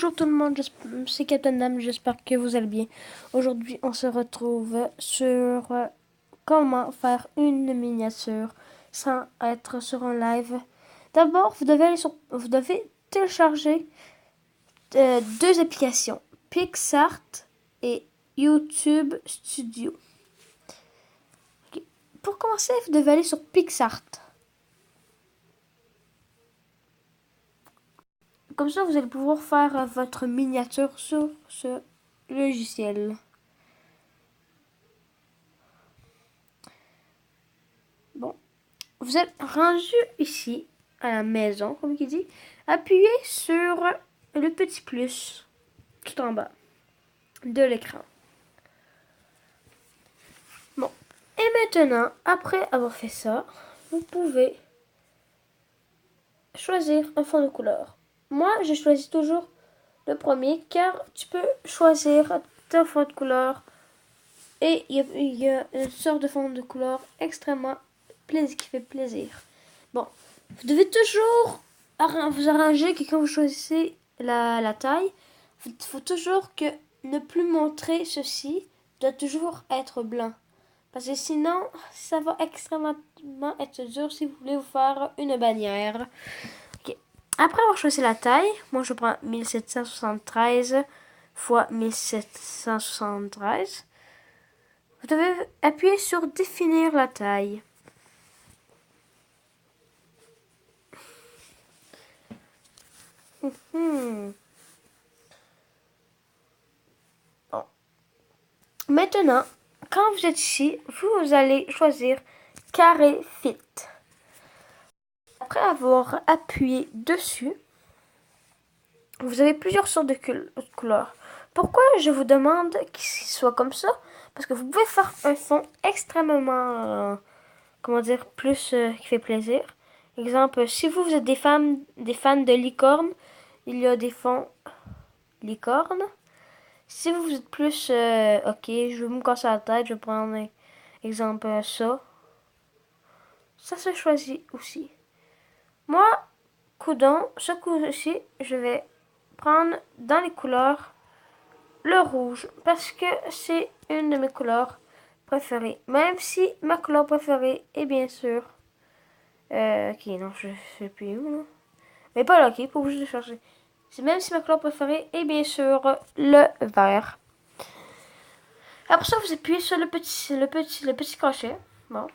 Bonjour tout le monde, c'est Captain Dam, j'espère que vous allez bien. Aujourd'hui, on se retrouve sur comment faire une miniature sans être sur un live. D'abord, vous devez télécharger deux applications, PixArt et YouTube Studio. Okay. Pour commencer, vous devez aller sur PixArt. Comme ça, vous allez pouvoir faire votre miniature sur ce logiciel. Bon, vous êtes rendu ici à la maison, comme il dit. Appuyez sur le petit plus tout en bas de l'écran. Bon, et maintenant, après avoir fait ça, vous pouvez choisir un fond de couleur. Moi, je choisis toujours le premier car tu peux choisir ton fond de couleur et il y a une sorte de fond de couleur extrêmement qui fait plaisir. Bon, vous devez toujours vous arranger que quand vous choisissez la taille, il faut toujours que ne plus montrer ceci doit toujours être blanc. Parce que sinon, ça va extrêmement être dur si vous voulez vous faire une bannière. Okay. Après avoir choisi la taille, moi je prends 1773 x 1773. Vous devez appuyer sur définir la taille. Bon. Maintenant, quand vous êtes ici, vous allez choisir carré fit. Après avoir appuyé dessus, vous avez plusieurs sortes de couleurs. Pourquoi je vous demande qu'il soit comme ça? Parce que vous pouvez faire un fond extrêmement, plus qui fait plaisir. Exemple, si vous êtes des fans de licorne, il y a des fonds licorne. Si vous êtes plus, ok, je vais me casser la tête, je vais prendre exemple ça. Ça se choisit aussi. Moi, coudon, ce coup-ci, je vais prendre dans les couleurs le rouge parce que c'est une de mes couleurs préférées. Même si ma couleur préférée est bien sûr, ok, non, je sais plus où, là. Mais pas là, ok, pas obligé de chercher. Même si ma couleur préférée est bien sûr le vert. Après ça, vous appuyez sur le petit crochet. Bon.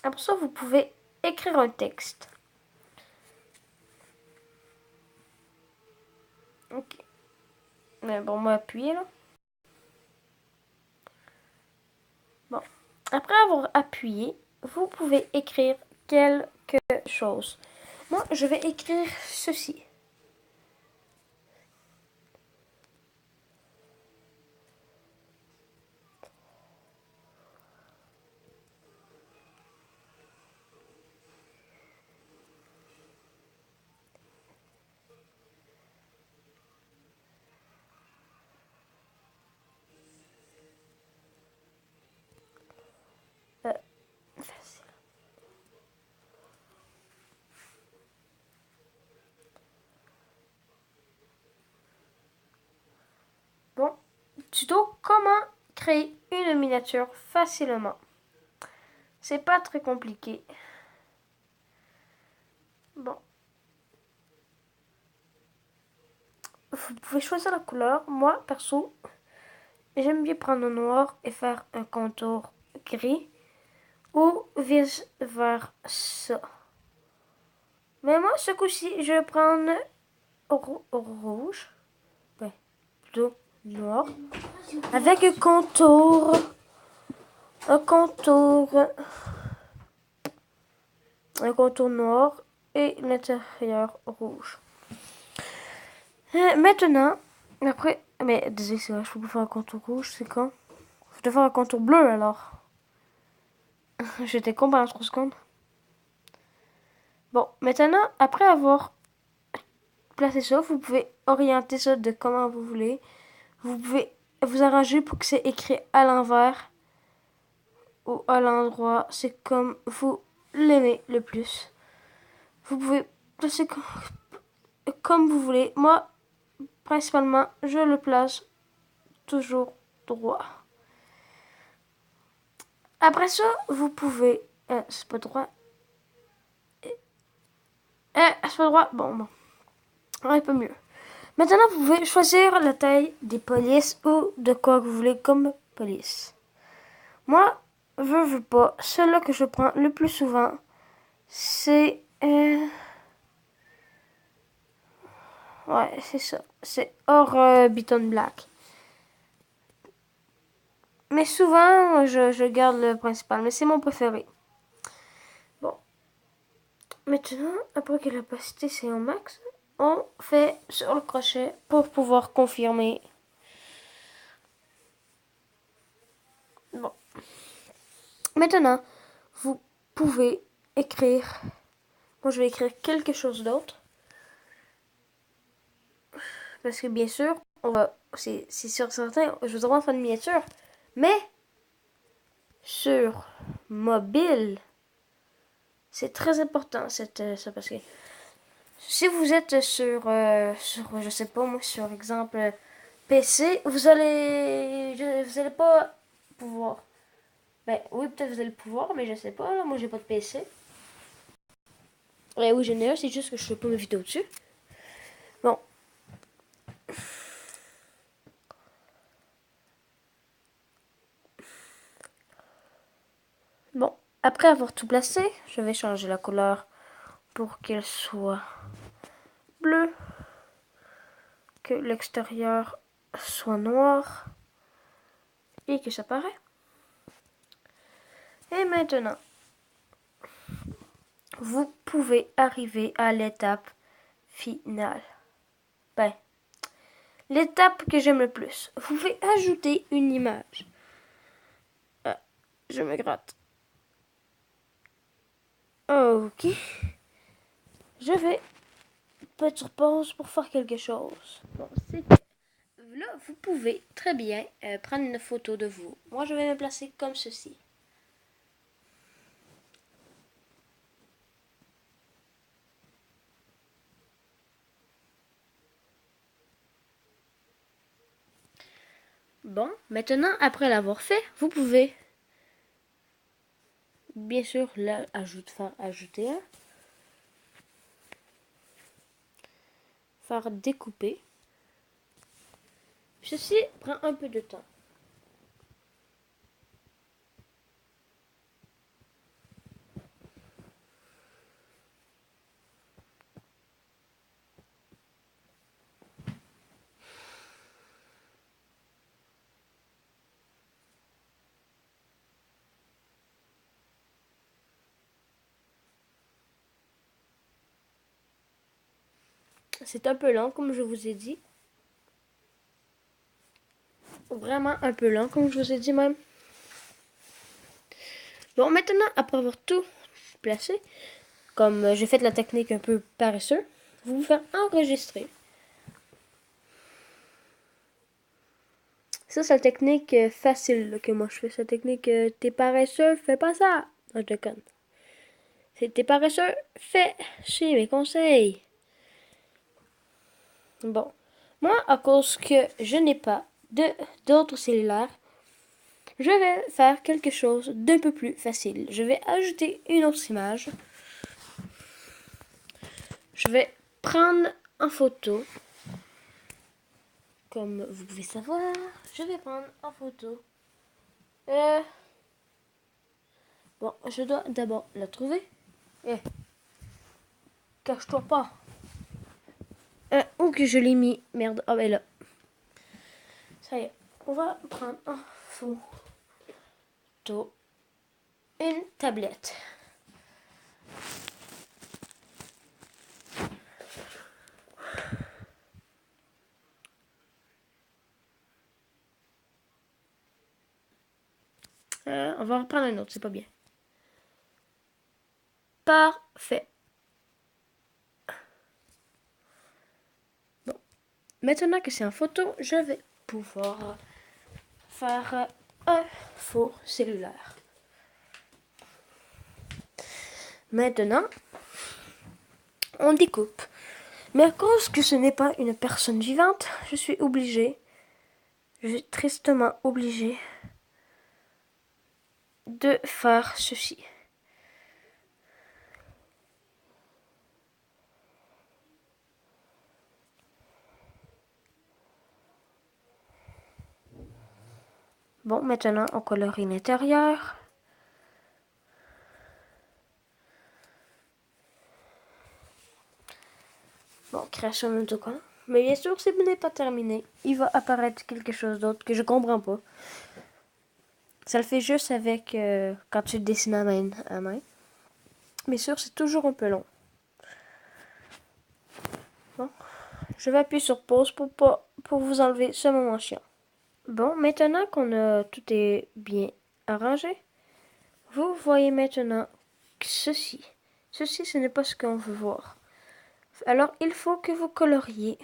Après ça, vous pouvez écrire un texte. Ok. Mais bon, moi appuyer là. Bon. Après avoir appuyé, vous pouvez écrire quelque chose. Moi, je vais écrire ceci. Facile. Bon, tuto comment créer une miniature facilement. C'est pas très compliqué. Bon. Vous pouvez choisir la couleur. Moi, perso, j'aime bien prendre le noir et faire un contour gris. Ou vice-versa. Mais moi, ce coup-ci, je vais prendre rouge. Ouais, plutôt noir. Avec un contour. Un contour. Un contour noir et l'intérieur rouge. Maintenant, après. Mais désolé, c'est vrai, je peux pas faire un contour rouge, c'est quand? Je dois faire un contour bleu alors. J'étais con pendant 3 secondes. Bon, maintenant, après avoir placé ça, vous pouvez orienter ça de comment vous voulez. Vous pouvez vous arranger pour que c'est écrit à l'envers ou à l'endroit. C'est comme vous l'aimez le plus. Vous pouvez placer comme vous voulez. Moi, principalement, je le place toujours droit. Après ça, vous pouvez... c'est pas droit. C'est pas droit. Bon. Un peu mieux. Maintenant, vous pouvez choisir la taille des polices ou de quoi vous voulez comme police. Moi, veux pas. Celui que je prends le plus souvent, c'est... ouais, c'est ça. C'est Orbiton Black. Mais souvent, je garde le principal. Mais c'est mon préféré. Bon. Maintenant, après que l'opacité c'est au max, on fait sur le crochet pour pouvoir confirmer. Bon. Maintenant, vous pouvez écrire. Moi, je vais écrire quelque chose d'autre. Parce que bien sûr, c'est sûr certain, je vous envoie faire une miniature. Mais, sur mobile, c'est très important, ça, parce que si vous êtes sur, je sais pas moi, sur exemple PC, vous allez pas pouvoir. Ben oui, peut-être vous allez pouvoir, mais je sais pas, là, moi j'ai pas de PC. Oui, j'en ai un, c'est juste que je fais pas mes vidéos dessus. Bon. Bon, après avoir tout placé, je vais changer la couleur pour qu'elle soit bleue, que l'extérieur soit noir et que ça paraît. Et maintenant, vous pouvez arriver à l'étape finale. Ben, l'étape que j'aime le plus. Vous pouvez ajouter une image. Je me gratte. Ok. Je vais mettre sur pause pour faire quelque chose. Bon, c'est là, vous pouvez très bien prendre une photo de vous. Moi, je vais me placer comme ceci. Bon, maintenant, après l'avoir fait, vous pouvez, bien sûr, là, faire ajouter un. Faire découper. Ceci prend un peu de temps. C'est un peu lent, comme je vous ai dit. Vraiment un peu lent, comme je vous ai dit même. Bon, maintenant, après avoir tout placé, comme j'ai fait la technique un peu paresseux, vous faire enregistrer. Ça, c'est la technique facile là, que moi je fais. Cette technique, t'es paresseux, fais pas ça. Non, je déconne. C'est t'es paresseux, fais chez mes conseils. Bon. Moi, à cause que je n'ai pas d'autres cellulaires, je vais faire quelque chose d'un peu plus facile. Je vais ajouter une autre image. Je vais prendre en photo. Comme vous pouvez savoir, je vais prendre en photo. Bon, je dois d'abord la trouver. Cache-toi pas. Où que je l'ai mis? Merde. Ah ben là. Ça y est. On va prendre en photo une tablette. On va reprendre un autre, c'est pas bien. Parfait. Bon. Maintenant que c'est en photo, je vais pouvoir faire un faux cellulaire. Maintenant, on découpe. Mais à cause que ce n'est pas une personne vivante, je suis tristement obligé de faire ceci. Bon, maintenant, on colorie l'intérieur. Bon, création de autocollant. Mais bien sûr, ce n'est pas terminé. Il va apparaître quelque chose d'autre que je comprends pas. Ça le fait juste avec quand tu dessines à main. Bien sûr, c'est toujours un peu long. Bon, je vais appuyer sur pause pour vous enlever ce moment chiant. Bon, maintenant qu'on a tout est bien arrangé, vous voyez maintenant ceci. Ceci, ce n'est pas ce qu'on veut voir. Alors, il faut que vous coloriez.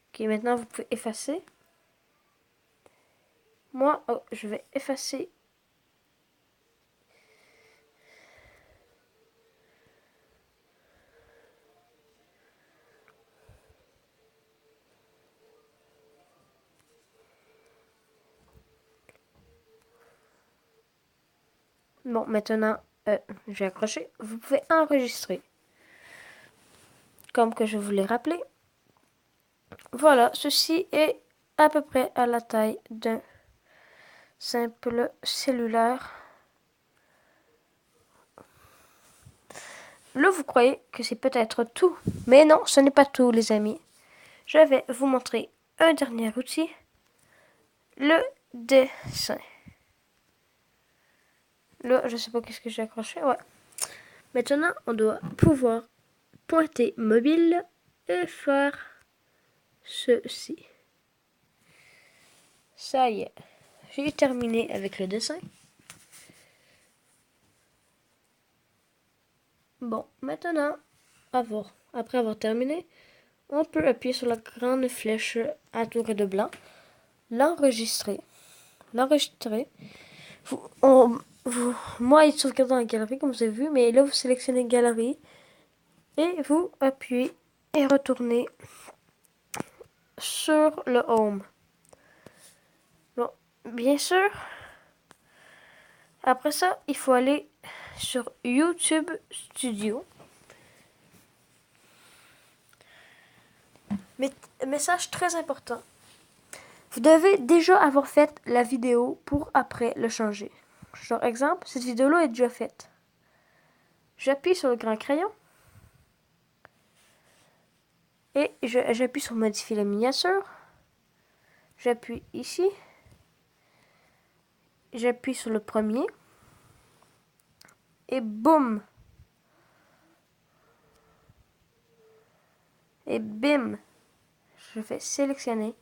Ok, maintenant vous pouvez effacer. Moi, je vais effacer. Bon, maintenant, j'ai accroché. Vous pouvez enregistrer. Comme que je vous l'ai rappelé. Voilà, ceci est à peu près à la taille d'un simple cellulaire. Là, vous croyez que c'est peut-être tout. Mais non, ce n'est pas tout, les amis. Je vais vous montrer un dernier outil. Le dessin. Là, je sais pas qu'est-ce que j'ai accroché. Ouais. Maintenant, on doit pouvoir pointer mobile et faire ceci. Ça y est. J'ai terminé avec le dessin. Bon, maintenant, après avoir terminé, on peut appuyer sur la grande flèche entourée de blanc, l'enregistrer. Moi, il se sauvegarde dans la galerie, comme vous avez vu, mais là, vous sélectionnez galerie et vous appuyez et retournez sur le home. Bon, bien sûr, après ça, il faut aller sur YouTube Studio. Mais message très important. Vous devez déjà avoir fait la vidéo pour après le changer. Genre exemple, cette vidéo-là est déjà faite. J'appuie sur le grand crayon. Et j'appuie sur modifier la miniature. J'appuie ici. J'appuie sur le premier. Et boum. Et bim. Je fais sélectionner.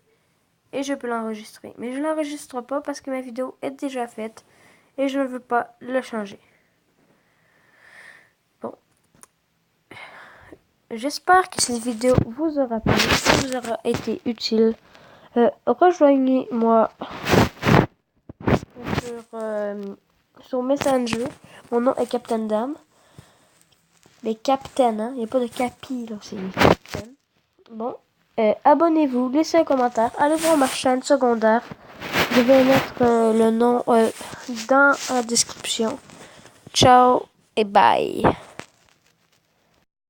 Et je peux l'enregistrer. Mais je ne l'enregistre pas parce que ma vidéo est déjà faite. Et je ne veux pas le changer. Bon. J'espère que cette vidéo vous aura plu. Vous aura été utile. Rejoignez-moi sur Messenger. Mon nom est Captain Dam. Mais Captain, hein. Il n'y a pas de Capi, là. C'est Captain. Bon. Abonnez-vous, laissez un commentaire. Allez voir ma chaîne secondaire. Je vais mettre le nom dans la description. Ciao et bye.